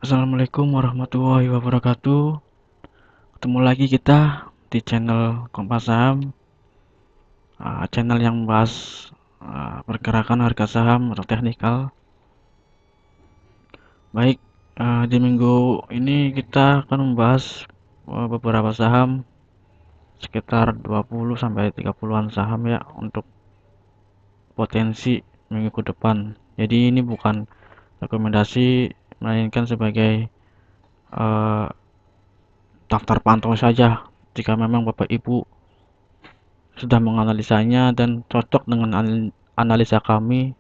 Assalamualaikum warahmatullahi wabarakatuh. Ketemu lagi kita di channel Kompas Saham, channel yang membahas pergerakan harga saham atau teknikal. Baik, di minggu ini kita akan membahas beberapa saham, sekitar 20 sampai 30-an saham ya, untuk potensi minggu ke depan. Jadi ini bukan rekomendasi, melainkan sebagai uh, daftar pantau saja. Jika memang Bapak Ibu sudah menganalisanya dan cocok dengan analisa kami,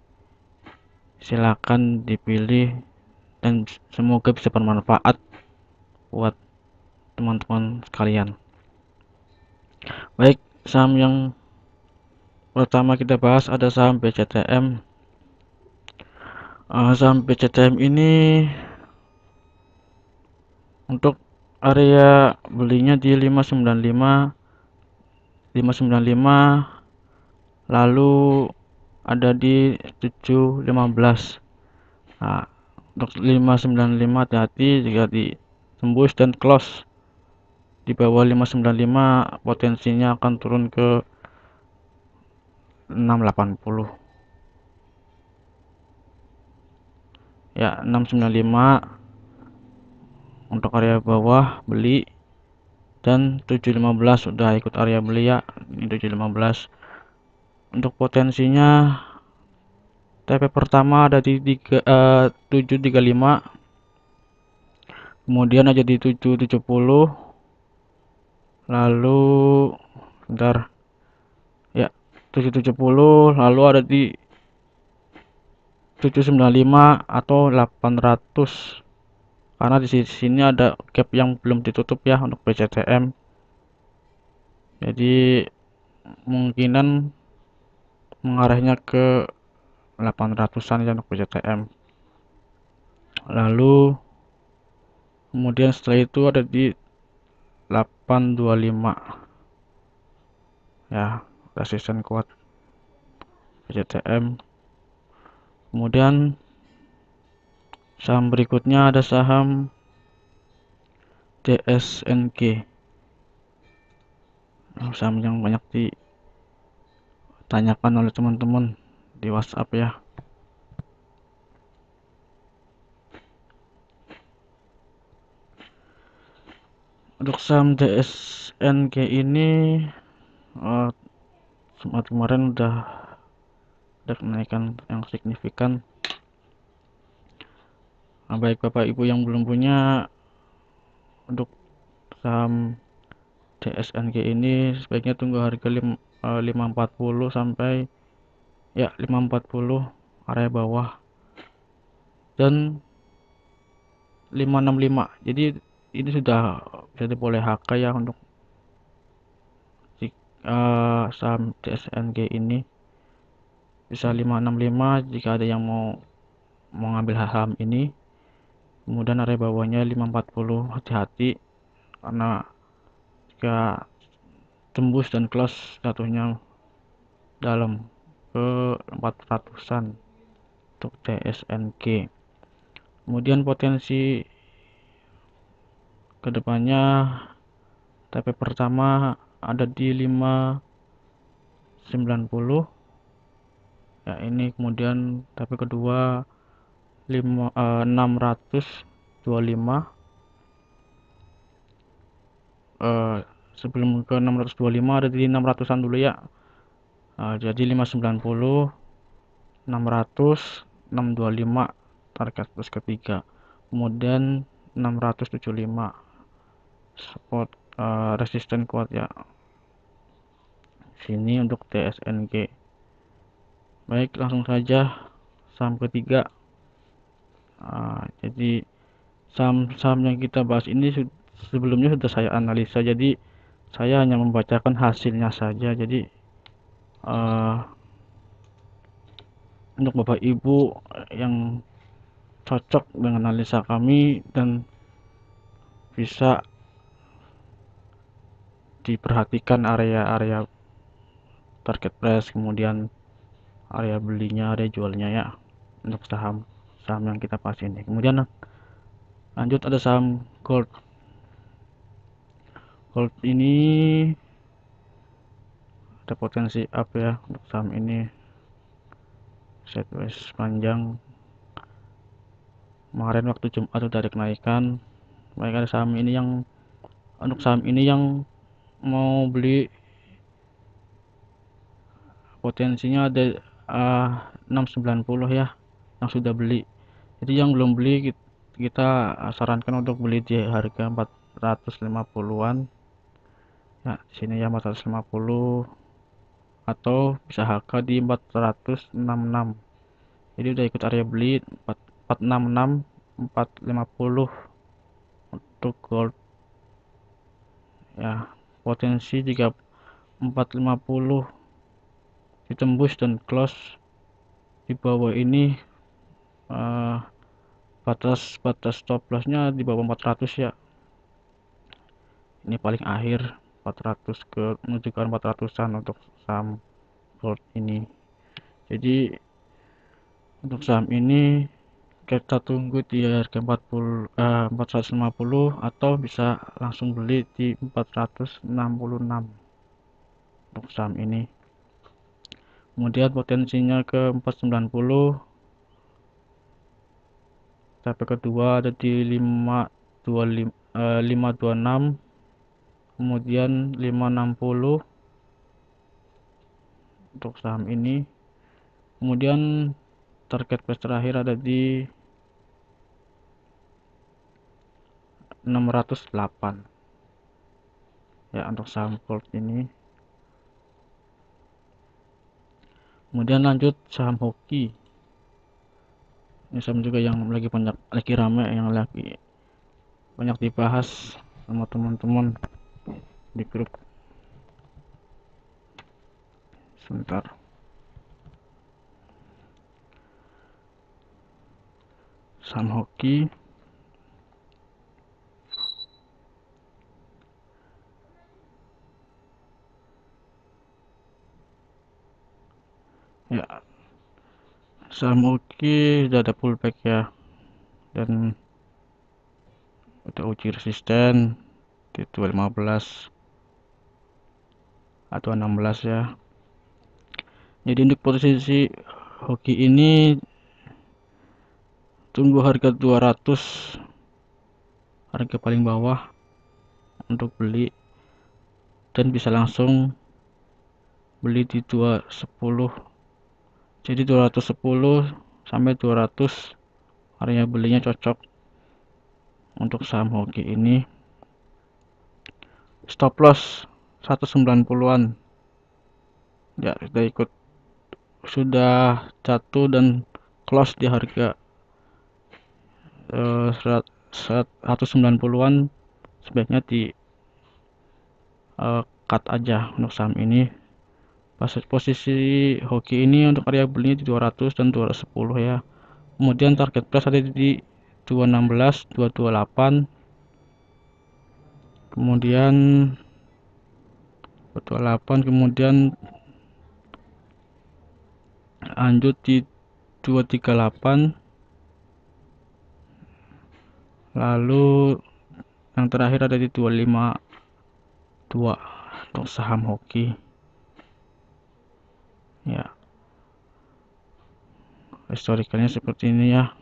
silakan dipilih dan semoga bisa bermanfaat buat teman-teman sekalian. Baik, saham yang pertama kita bahas ada saham BCTM. Saham BCTM ini untuk area belinya di 595, lalu ada di 715. Nah, untuk 595 hati-hati jika ditembus dan close di bawah 595, potensinya akan turun ke 680 ya. 695 untuk area bawah beli, dan 715 sudah ikut area beli ya. Ini 715 untuk potensinya. TP pertama ada di 735, kemudian aja di 770, lalu bentar ya, 770, lalu ada di 795 atau 800, karena di sini ada gap yang belum ditutup ya untuk BCTM. Jadi kemungkinan mengarahnya ke 800-an ya untuk BCTM. Lalu kemudian setelah itu ada di 825 ya, resisten kuat BCTM. Kemudian saham berikutnya ada saham DSNG. Saham yang banyak ditanyakan oleh teman-teman di WhatsApp ya. Untuk saham DSNG ini kemarin udah ada kenaikan yang signifikan. Baik Bapak Ibu yang belum punya untuk saham DSNG ini, sebaiknya tunggu harga 540 sampai ya 540 area bawah, dan 565. Jadi ini sudah bisa boleh HK ya untuk saham DSNG ini. Bisa 565 jika ada yang mau mengambil saham ini. Kemudian area bawahnya 540, hati-hati karena jika tembus dan close jatuhnya dalam ke 400-an untuk DSNG. Kemudian potensi kedepannya, TP pertama ada di 590 ya, ini. Kemudian TP kedua 625, sebelum ke 625 ada di 600-an dulu ya. Jadi 590, 600, 625 target terus ketiga, kemudian 675 support, resisten kuat ya sini untuk TSNG. Baik, langsung saja saham ketiga. Jadi saham-saham yang kita bahas ini sebelumnya sudah saya analisa, jadi saya hanya membacakan hasilnya saja. Jadi untuk Bapak Ibu yang cocok dengan analisa kami dan bisa diperhatikan area-area target price, kemudian area belinya, area jualnya ya, untuk saham yang kita bahas ini. Kemudian Lanjut ada saham gold. Gold ini ada potensi up ya untuk saham ini, sideways panjang. Kemarin waktu Jumat udah ada kenaikan. Baik, ada saham ini yang untuk saham ini yang mau beli potensinya ada 690 ya, yang sudah beli. Jadi yang belum beli kita sarankan untuk beli di harga 450-an ya, di sini ya 450, atau bisa HK di 466. Jadi udah ikut area beli 466, 450 untuk gold ya. Potensi jika 450 ditembus dan close di bawah ini, eh, batas stop lossnya di bawah 400 ya. Ini paling akhir 400 menuju ke 400-an untuk saham gold ini. Jadi untuk saham ini kita tunggu di harga 450, atau bisa langsung beli di 466 untuk saham ini. Kemudian potensinya ke 490, tapi kedua ada di 526, kemudian 560 untuk saham ini. Kemudian target price terakhir ada di 608 ya untuk saham gold ini. Kemudian lanjut saham hoki. Ini saham juga yang lagi rame, yang lagi banyak dibahas sama teman-teman di grup. Sebentar. Saham hoki. Ya, saham hoki sudah ada pullback ya, dan udah uji resisten di 215 atau 16 ya. Jadi untuk posisi hoki ini tunggu harga 200, harga paling bawah untuk beli, dan bisa langsung beli di 210. Jadi 210 sampai 200 area belinya cocok untuk saham hoki ini. Stop loss 190-an ya, sudah jatuh dan close di harga 190-an. Sebaiknya di cut aja untuk saham ini. Posisi hoki ini untuk area belinya di 200 dan 210 ya. Kemudian target price ada di 216, 228, kemudian 228, kemudian lanjut di 238, lalu yang terakhir ada di 252 untuk saham hoki ya. Historikalnya seperti ini ya,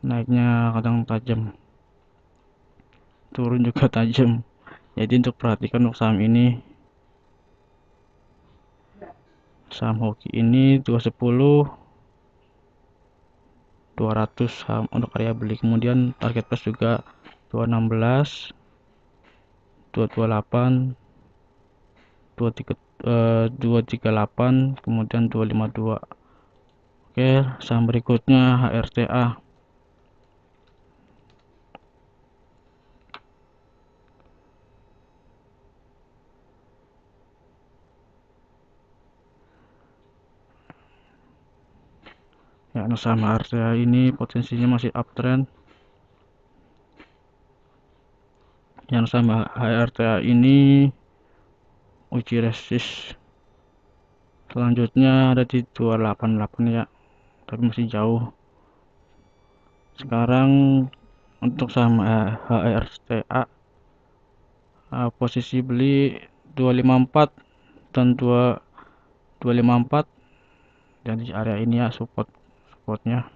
naiknya kadang tajam, turun juga tajam. Jadi untuk perhatikan untuk saham ini, saham hoki ini 210, 200 saham untuk area beli. Kemudian target price juga 216, 228, 238, kemudian 252. Oke, saham berikutnya HRTA. Ya, saham HRTA ini potensinya masih uptrend. Yang saham HRTA ini uji resist selanjutnya ada di 288 ya, tapi masih jauh. Sekarang untuk saham HRTA, posisi beli 254 dan 254. Jadi area ini ya supportnya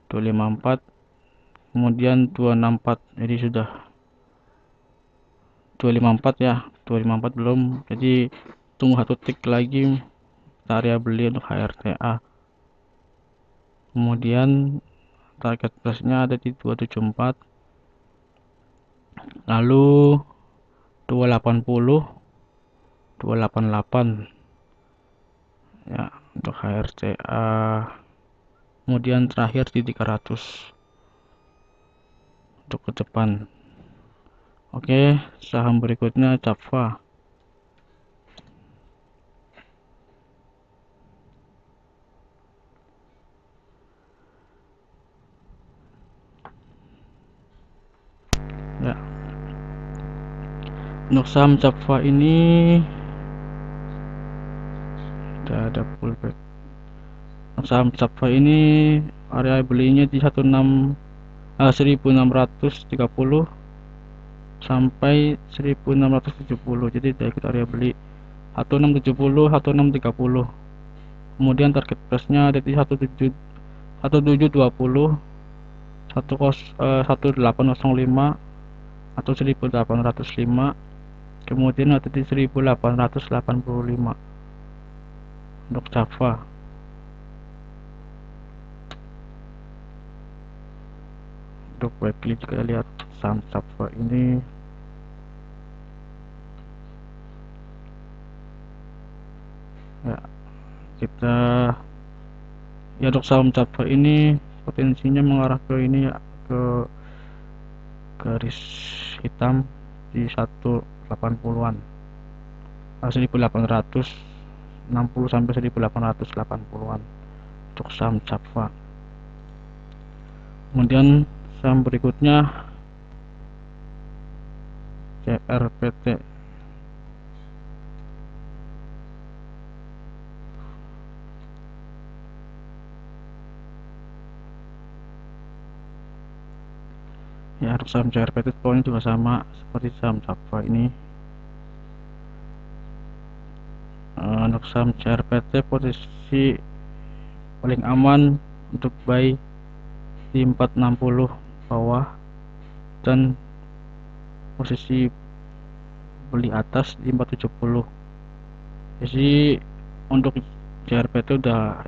254, kemudian 264. Jadi sudah 254 ya, 254 belum, jadi tunggu satu tick lagi area beli untuk HRTA. Kemudian target price-nya ada di 274, lalu 280, 288 ya untuk HRTA. Kemudian terakhir di 300 untuk ke depan. Oke, saham berikutnya Java. Ya, untuk saham Java ini tidak ada pullback. Untuk saham Java ini area belinya di 1630 sampai 1670. Jadi dari kita area beli 1670, 1630. Kemudian target price-nya ada di 1720, 1805 atau 1805. Kemudian ada di 1885 untuk Java. Untuk weekly kita lihat saham Java ini ya, kita ya untuk saham Java ini potensinya mengarah ke ini ya, ke garis hitam di 180-an, 1860 sampai 1880-an untuk saham Java. Kemudian saham berikutnya CRPT. Ya, untuk saham CRPT poinnya juga sama seperti saham Java ini. Untuk saham CRPT posisi paling aman untuk buy di 460 bawah dan posisi beli atas di 470. Jadi untuk CRPT udah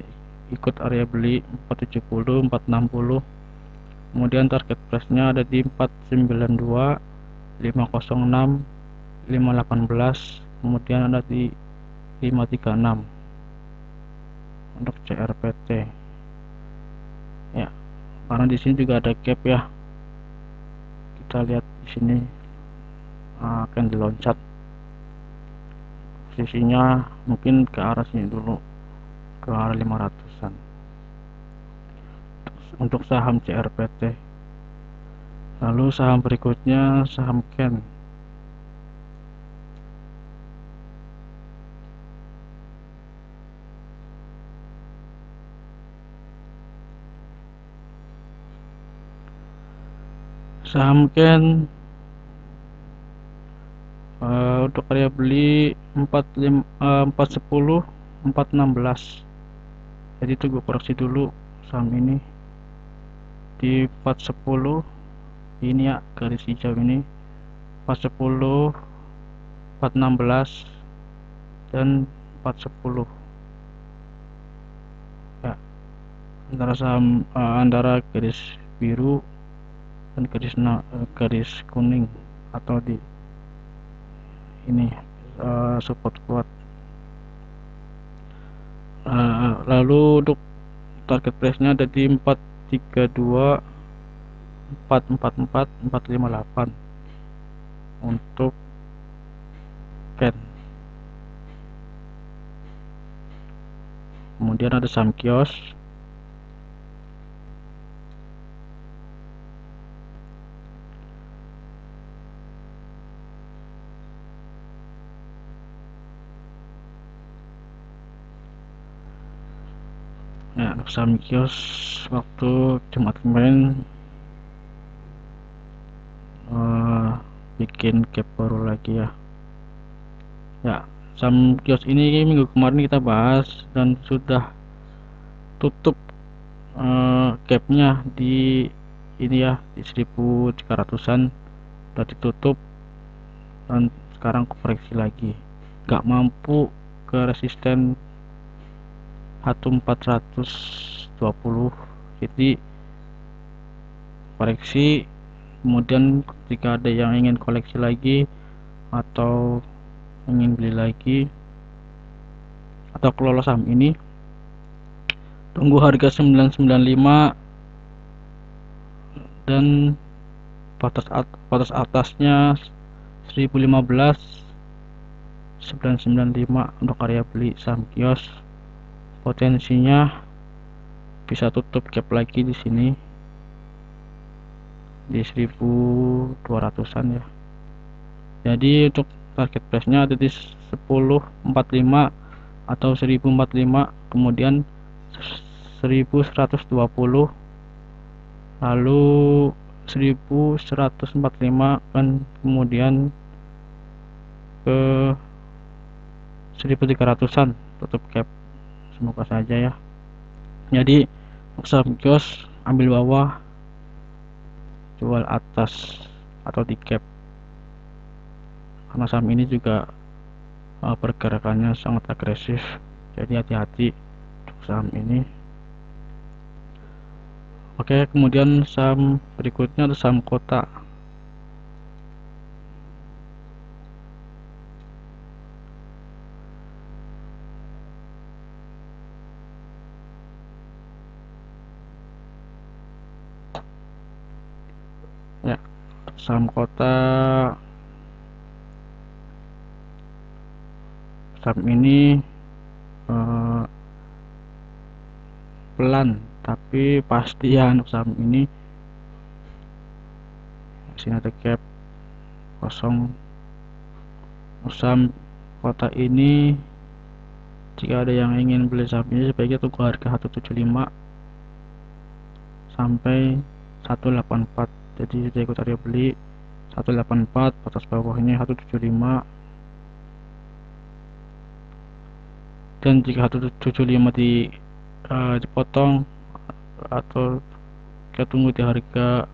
ikut area beli 470, 460. Kemudian target price-nya ada di 492, 506, 518. Kemudian ada di 536 untuk CRPT. Ya, karena di sini juga ada gap ya. Kita lihat di sini akan diloncat. Posisinya mungkin ke arah sini dulu, ke arah 500-an untuk saham CRPT. Lalu saham berikutnya saham Ken. Saham Ken untuk area beli 410, 416. Jadi tunggu koreksi dulu saham ini di 410 ini ya, garis hijau ini 410, 416 dan 410 ya, antara saham antara garis biru dan garis kuning atau di ini support kuat. Lalu untuk target price nya ada di 432, 444, 458 untuk Ken. Kemudian ada saham kios. Ya, untuk saham kios waktu Jumat kemarin bikin gap baru lagi ya. Saham kios ini minggu kemarin kita bahas dan sudah tutup gapnya di ini ya, di 1300-an udah ditutup dan sekarang koreksi lagi, nggak mampu ke resisten 1420, jadi koreksi. Kemudian ketika ada yang ingin koleksi lagi atau ingin beli lagi atau kelola saham ini, tunggu harga 995 dan batas atasnya 1015 995 untuk area beli saham kios. Potensinya bisa tutup gap lagi di sini di 1200-an ya. Jadi untuk target price nya ada di 1045 atau 1045, kemudian 1120, lalu 1145 kan, kemudian ke 1300-an tutup gap. Semoga saja ya. Jadi untuk saham kios ambil bawah, jual atas atau di gap, karena saham ini juga pergerakannya sangat agresif, jadi hati-hati untuk saham ini. Oke, kemudian saham berikutnya ada saham kota. Ya, saham kota, saham ini pelan tapi pasti ya. Untuk saham ini sini ada gap kosong. Saham kota ini, jika ada yang ingin beli saham ini, sebaiknya tunggu harga 175 sampai 184. Jadi sudah ikut area beli 184, batas bawahnya 175, dan jika 175 dipotong atau kita tunggu di harga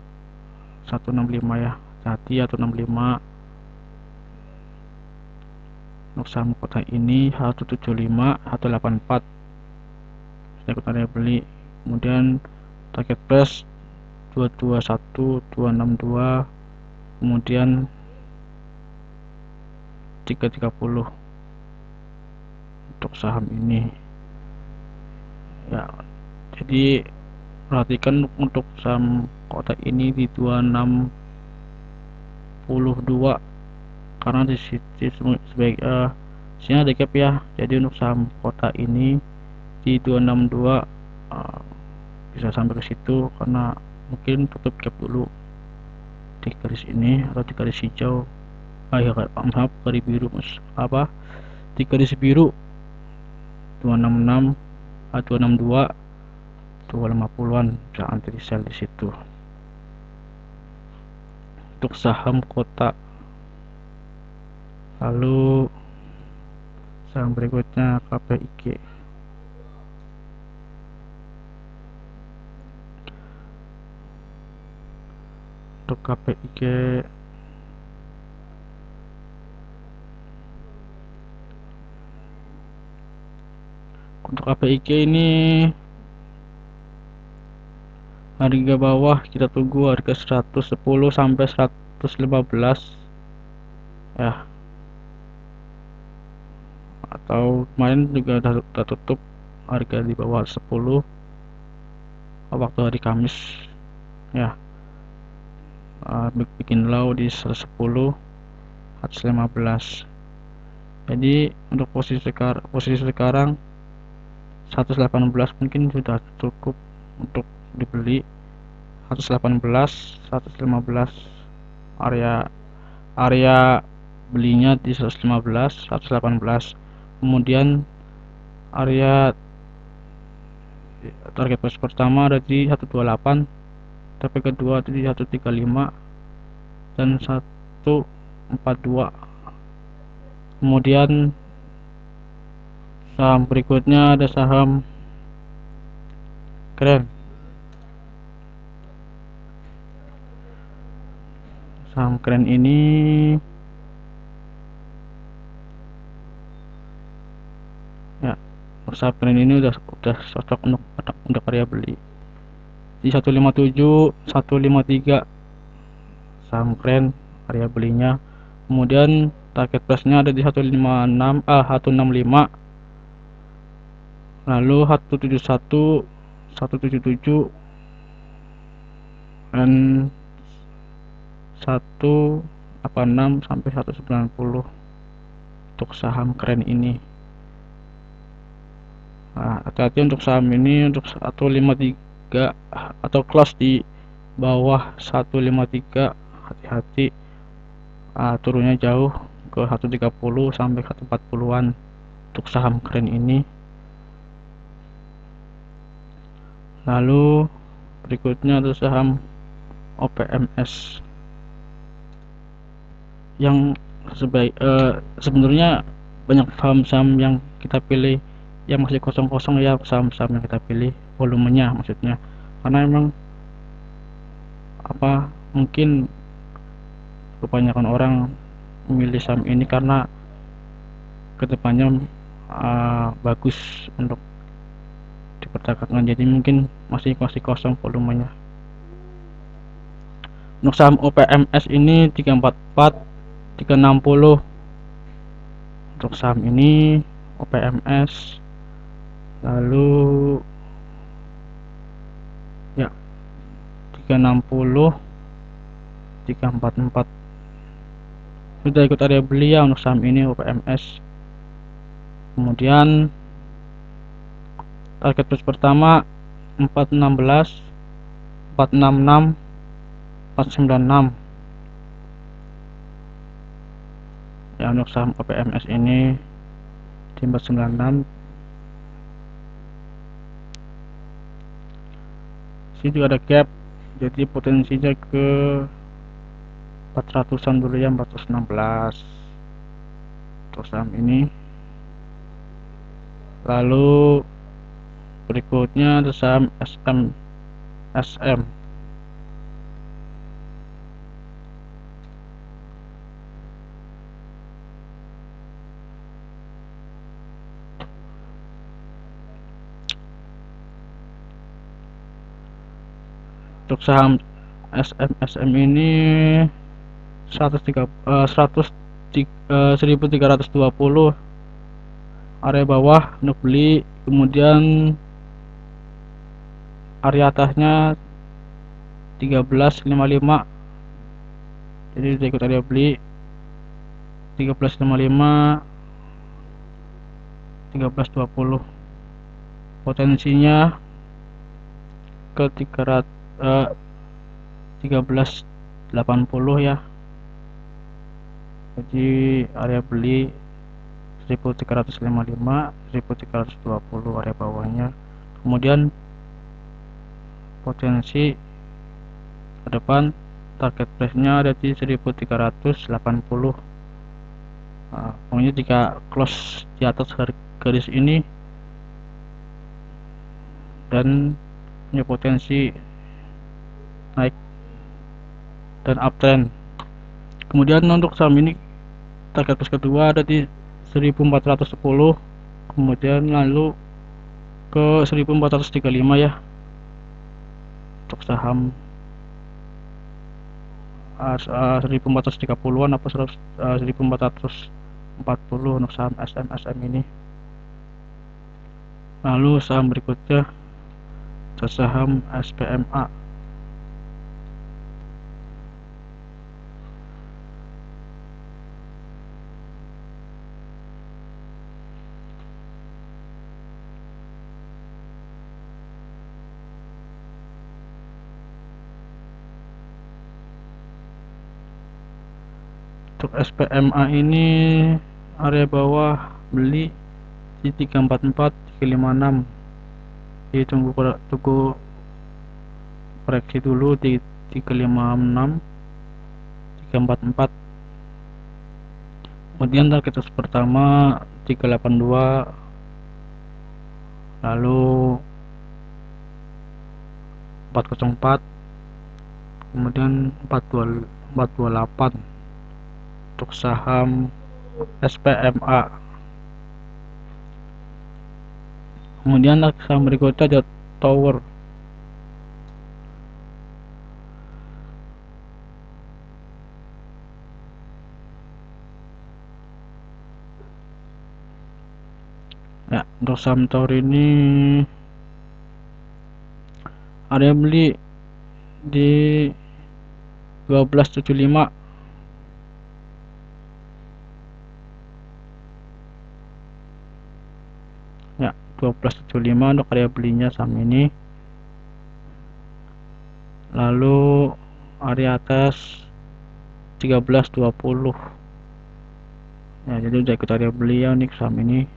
165 ya, hati 165. Untuk saham kota ini 175, 184 sudah ikut area beli. Kemudian target price 221, 262, kemudian 330 untuk saham ini ya. Jadi perhatikan untuk saham kota ini di 262, karena di sini sini ada gap ya. Jadi untuk saham kota ini di 262 bisa sampai ke situ, karena mungkin tutup gap dulu di garis ini atau di garis hijau, maaf, garis biru, di garis biru 266, 262, 250-an bisa anti sell di situ untuk saham kota. Lalu saham berikutnya KPIG. Untuk KPIG ini harga bawah kita tunggu harga 110 sampai 115 ya, atau kemarin juga udah tutup harga di bawah 10 waktu hari Kamis ya. Bikin low di 110, 115. Jadi untuk posisi sekarang 118 mungkin sudah cukup untuk dibeli. 118, 115 area belinya di 115, 118. Kemudian area target price pertama ada di 128, target kedua ada di 135 dan 142. Kemudian saham berikutnya ada saham Kren. Saham Kren ini ya, saham Kren ini udah cocok untuk area beli di 157, 153 saham Kren area belinya. Kemudian target price nya ada di 165, lalu 171, 177 dan 186 sampai 190 untuk saham Kren ini. Nah, hati-hati untuk saham ini, untuk 153 atau close di bawah 153, hati-hati. Turunnya jauh ke 130 sampai 140-an untuk saham Kren ini. Lalu berikutnya ada saham OPMS yang sebenarnya banyak saham-saham yang kita pilih yang masih kosong-kosong ya, saham-saham yang kita pilih volumenya maksudnya, karena emang mungkin kebanyakan orang memilih saham ini karena kedepannya bagus untuk diperdagangkan, jadi mungkin masih kosong volumenya. Untuk saham OPMS ini 344, 360 untuk saham ini OPMS. Lalu ya 360, 344 sudah ikut area beli ya untuk saham ini OPMS. Kemudian target price pertama 416, 466, 496 ya untuk saham OPMS ini di 496. Sini juga ada gap, jadi potensinya ke 400-an dulu ya, 416 untuk saham ini. Lalu berikutnya ada saham SM. Untuk saham SM ini 1320 area bawah untuk beli, kemudian area atasnya 1355, jadi kita ikut area beli 1355, 1320. Potensinya ke 1380 ya, jadi area beli 1355, 1320 area bawahnya. Kemudian potensi ke depan target price nya ada di 1380. Pokoknya jika close di atas garis ini dan punya potensi naik dan uptrend. Kemudian untuk saham ini target price kedua ada di 1410, kemudian lalu ke 1435 ya untuk saham 1430-an apa 1440 untuk saham SM ini. Lalu saham berikutnya saham SPMA. Untuk SPMA ini area bawah beli di 344, 356 tunggu koreksi dulu di 356 344. Kemudian target pertama 382, lalu 404, kemudian 428 untuk saham SPMA. Kemudian saham berikutnya ada Tower. Ya, untuk saham Tower ini area beli di 1275. Ya, 1275 untuk area belinya saham ini. Lalu area atas 1320. Ya, jadi udah ikut area beli ya nih saham ini.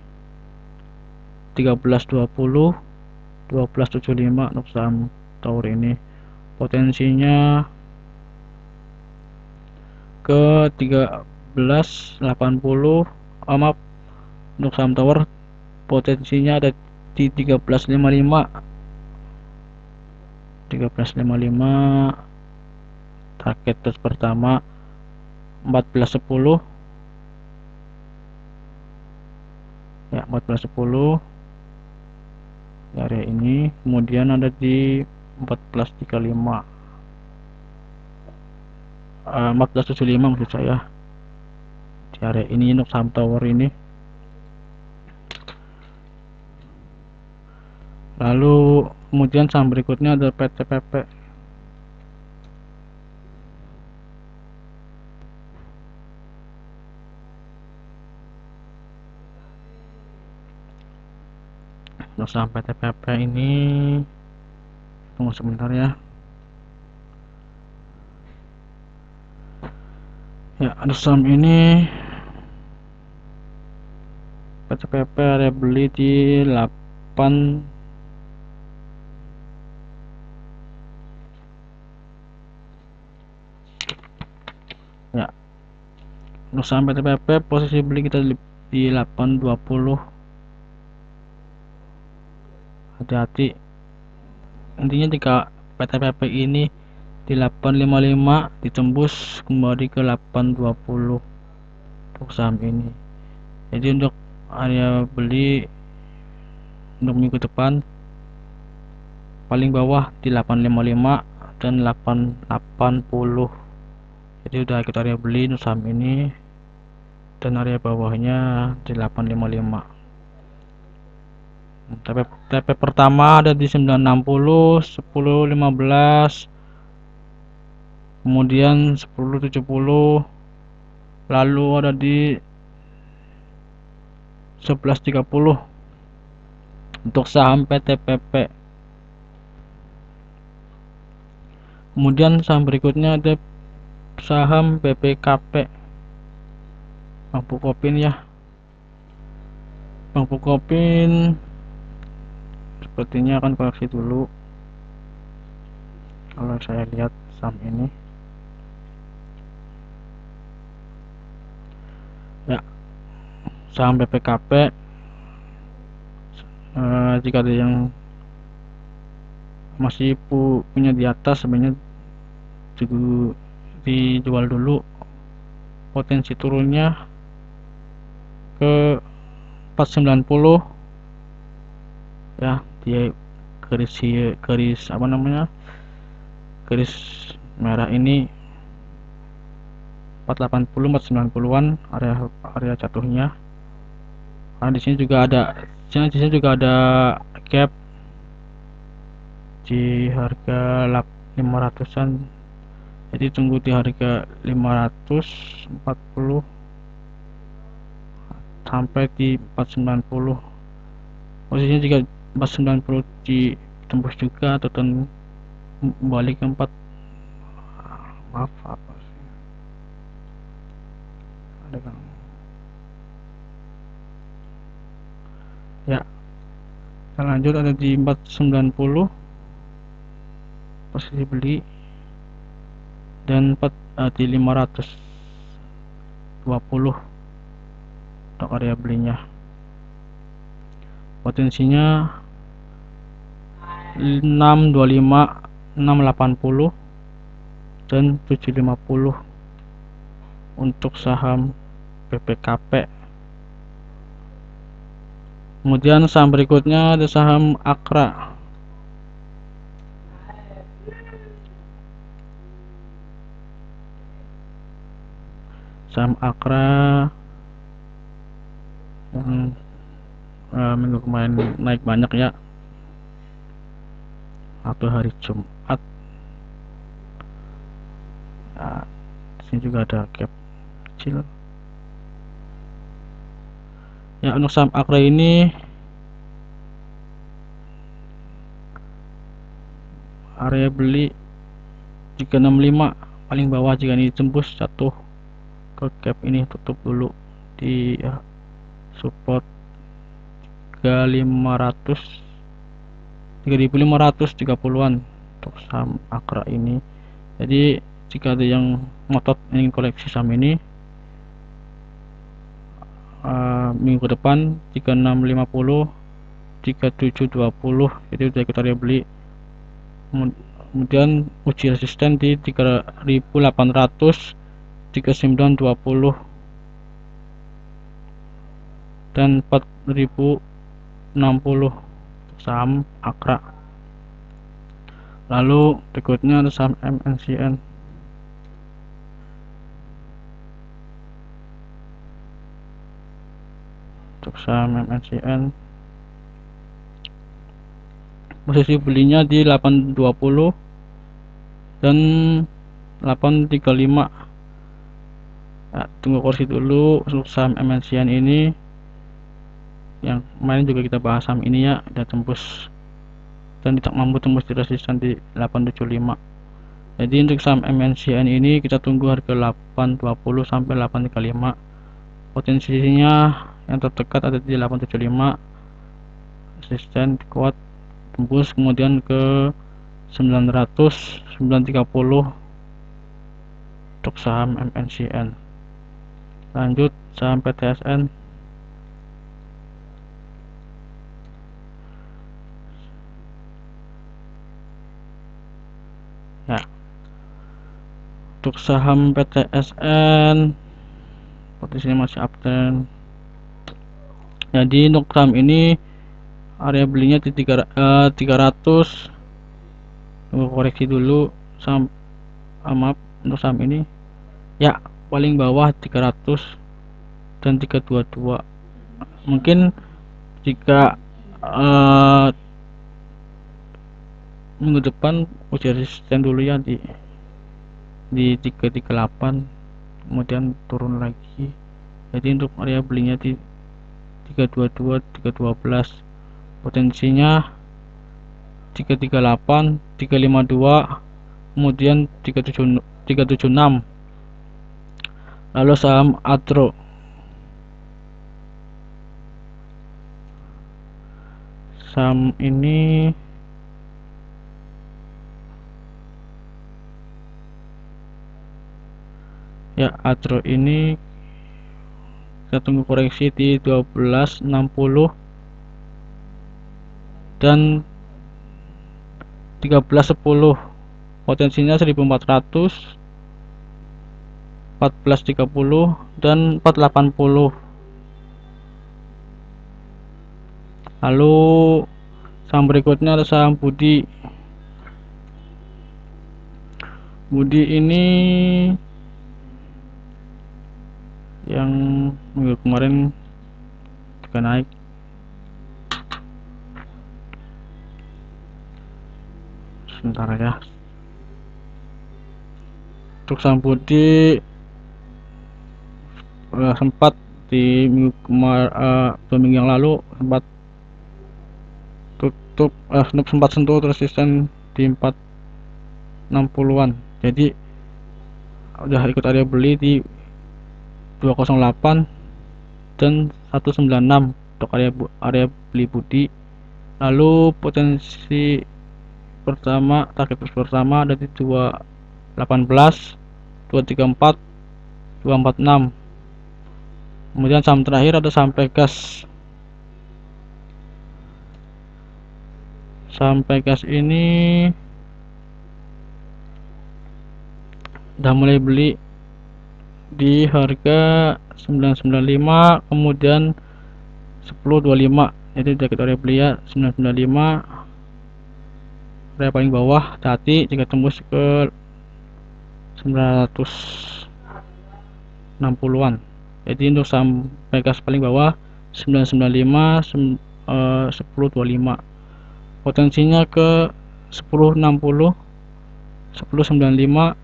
1320, 1275 untuk saham Tower ini. Potensinya ke 1380. Maaf, untuk saham Tower potensinya ada di 1355. 1355. Target terus pertama 1410. Ya, 1410 di area ini. Kemudian ada di 1435, 1475 maksud saya, di area ini untuk saham Tower ini. Lalu kemudian saham berikutnya ada PTPP. Untuk saham PTPP ini, tunggu sebentar ya. Ya, ada saham ini PTPP area beli di 8. Ya, untuk saham PTPP posisi beli kita di 820. Hati-hati, intinya jika PTPP ini di 855 ditembus kembali ke 820 untuk saham ini. Jadi untuk area beli untuk minggu depan paling bawah di 855 dan 880. Jadi udah ikut area beli untuk saham ini, dan area bawahnya di 855. TP pertama ada di 960, 1015, kemudian 1070, lalu ada di 1130 untuk saham PTPP. Kemudian saham berikutnya ada saham BPKP, Bang Bukopin ya. Bang Bukopin sepertinya akan koreksi dulu kalau saya lihat saham ini. Ya, saham BPKP jika ada yang masih punya di atas, sebenarnya dijual dulu. Potensi turunnya ke 490 ya, dia garis apa namanya, garis merah ini 480 490-an area jatuhnya. Karena di sini juga ada gap di harga 500-an. Jadi tunggu di harga 540 sampai di 490. Posisinya jika 490 ditembus juga atau balik ke 4, maaf apa sih ada ya, Kita lanjut, ada di 490 posisi beli, dan di 520 untuk area belinya. Potensinya 625, 680 dan 750 untuk saham PPKP. Kemudian saham berikutnya ada saham Akra. Saham Akra yang minggu kemarin naik banyak ya, atau hari Jumat. Nah, sini juga ada gap kecil. Ya, untuk saham Akra ini area beli 365 paling bawah. Jika ini tembus jatuh ke gap ini, tutup dulu di support 3530-an untuk saham Akra ini. Jadi jika ada yang ngotot ingin koleksi saham ini, minggu depan 3650, 3720, jadi udah ikut area beli. Kemudian uji resisten di 3800, 3920 dan 4060 saham Akra. Lalu berikutnya ada saham MNCN. Untuk saham MNCN, posisi belinya di 820 dan 835. Ya, tunggu koreksi dulu untuk saham MNCN ini. Yang kemarin juga kita bahas saham ini ya, udah tembus dan tidak mampu tembus di resisten di 875. Jadi untuk saham MNCN ini kita tunggu harga 820 sampai 835. Potensinya yang terdekat ada di 875, resisten kuat tembus, kemudian ke 900, 930 untuk saham MNCN. Lanjut saham PTSN. Ya, untuk saham PTSN posisinya masih uptrend. Jadi untuk saham ini area belinya di 300. Tunggu koreksi dulu saham, maaf, untuk saham ini ya paling bawah 300 dan 322. Mungkin jika minggu depan uji resisten dulu ya di 338, kemudian turun lagi. Jadi untuk area belinya di 322, 312. Potensinya 338, 352, kemudian 376. Lalu saham Adro. Saham ini ya, Adro ini kita tunggu koreksi di 1260 dan 1310. Potensinya 1400, 1430 dan 480. Lalu saham berikutnya ada saham Budi. Budi ini yang minggu kemarin juga naik. Sebentar ya. Untuk saham Budi sempat di minggu kemarin, 2 minggu yang lalu sempat tutup, sempat sentuh resisten di 460-an. Jadi udah ikut area beli di 208 dan 196 untuk area beli Budi. Lalu potensi pertama, target pertama ada di 218, 234, 246. Kemudian saham terakhir ada saham Pegas. Saham Pegas ini udah mulai beli di harga 995, kemudian 1025. Jadi udah kita beli ya 995, area paling bawah. Hati jika tembus ke 960-an. Jadi untuk saham Pegas paling bawah 995, 1025. Potensinya ke 1060, 1095,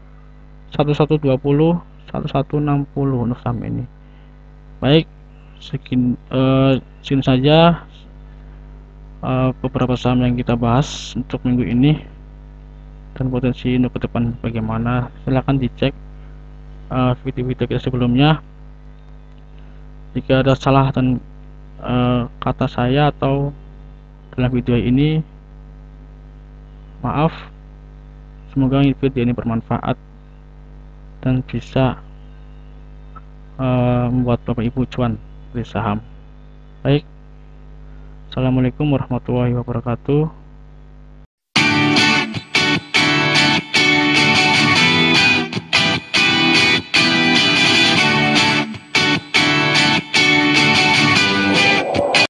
1120, 1160 untuk saham ini. Baik, sekian saja beberapa saham yang kita bahas untuk minggu ini, dan potensi untuk ke depan bagaimana. Silahkan dicek video-video kita sebelumnya. Jika ada salah dan kata saya atau dalam video ini, maaf. Semoga video ini bermanfaat dan bisa membuat Bapak Ibu cuan dari saham. Baik, assalamualaikum warahmatullahi wabarakatuh.